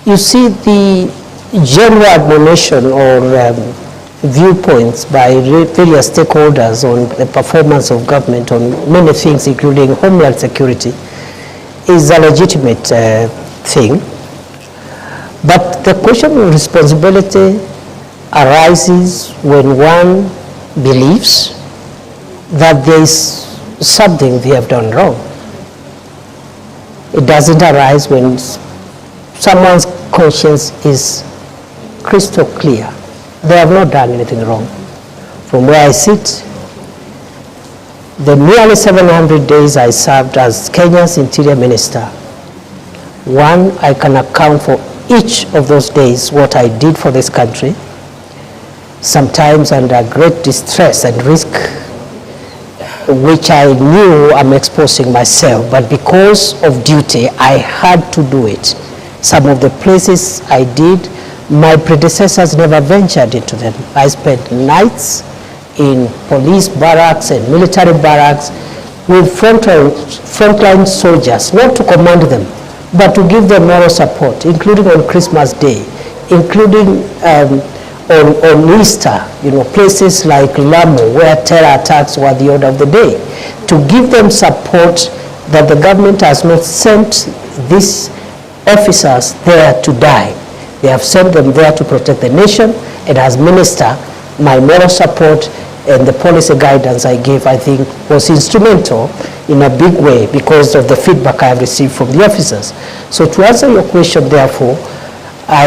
You see, the general admonition or viewpoints by various stakeholders on the performance of government on many things, including homeland security, is a legitimate thing. But the question of responsibility arises when one believes that there is something they have done wrong. It doesn't arise when someone's conscience is crystal clear. They have not done anything wrong. From where I sit, the nearly 700 days I served as Kenya's Interior Minister, one, I can account for each of those days what I did for this country, sometimes under great distress and risk, which I knew I'm exposing myself, but because of duty, I had to do it. Some of the places I did, my predecessors never ventured into them. I spent nights in police barracks and military barracks with frontline soldiers, not to command them, but to give them moral support, including on Christmas Day, including on Easter, places like Lamu, where terror attacks were the order of the day, to give them support that the government has not sent these officers there to die. They have sent them there to protect the nation, and as minister, my moral support and the policy guidance I gave, I think, was instrumental in a big way because of the feedback I have received from the officers. So to answer your question, therefore, I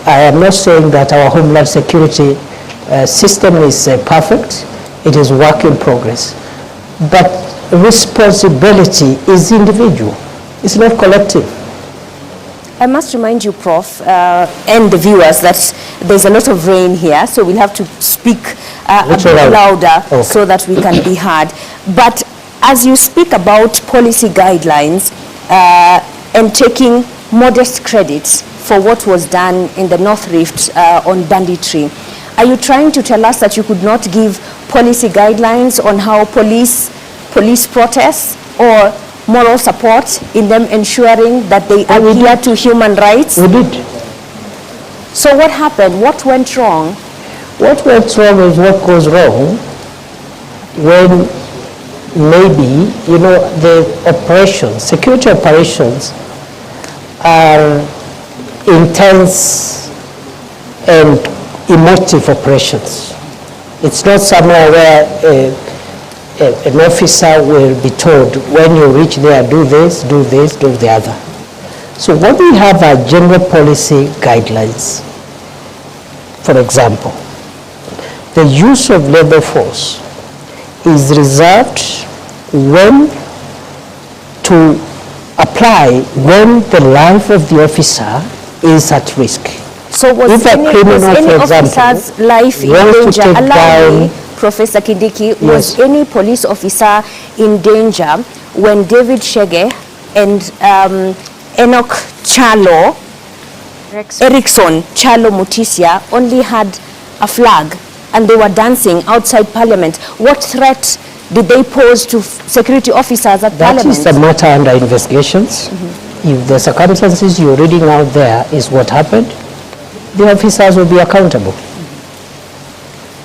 am not saying that our homeland security system is perfect. It is work in progress. But responsibility is individual. It's not collective. I must remind you, Prof, and the viewers that there's a lot of rain here, so we'll have to speak a bit louder so that we can be heard. But as you speak about policy guidelines and taking modest credits for what was done in the North Rift on banditry, are you trying to tell us that you could not give policy guidelines on how police protests or moral support in them ensuring that they adhere to human rights? We did. So what happened? What went wrong? What went wrong is what goes wrong when maybe, the operations, security operations are intense and emotive operations. It's not somewhere where an officer will be told, when you reach there, do this, do this, do the other. So what we have are general policy guidelines. For example, the use of labor force is reserved when to apply when the life of the officer is at risk. So was any officer's life in danger? Allow me, Professor Kindiki, was any police officer in danger when David Shege and Enoch Chalo, Erickson Chalo Mutisia only had a flag and they were dancing outside Parliament? What threat did they pose to security officers at Parliament? That is a matter under investigations. If the circumstances you're reading out there is what happened, the officers will be accountable.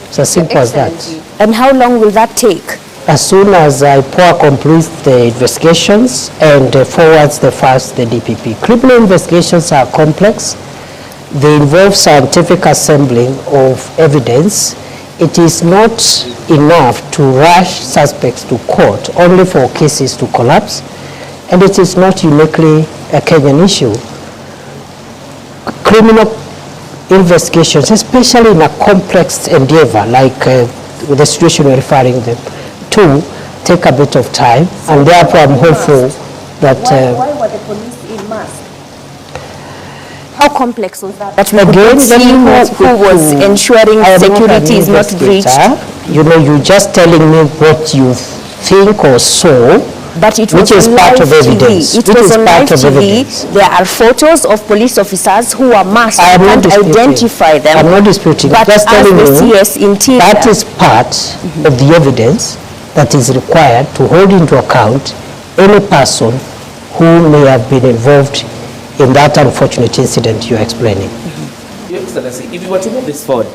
It's as simple as that. And how long will that take? As soon as IPOA completes the investigations and forwards the DPP. Criminal investigations are complex. They involve scientific assembling of evidence. It is not enough to rush suspects to court only for cases to collapse. And it is not uniquely a Kenyan issue. Criminal investigations, especially in a complex endeavor like the situation we're referring them to, take a bit of time, and therefore I'm hopeful that... Why were the police in mask? How complex was that? That we again, see who was ensuring security is not breached? You're just telling me what you think or saw, but it was which is part of evidence. It was on live TV. There are photos of police officers who are masked. I can't identify them. I'm not disputing. But just telling you, CS Interior, that is part of the evidence that is required to hold into account any person who may have been involved in that unfortunate incident you're explaining. Your Excellency, if you were to move this forward,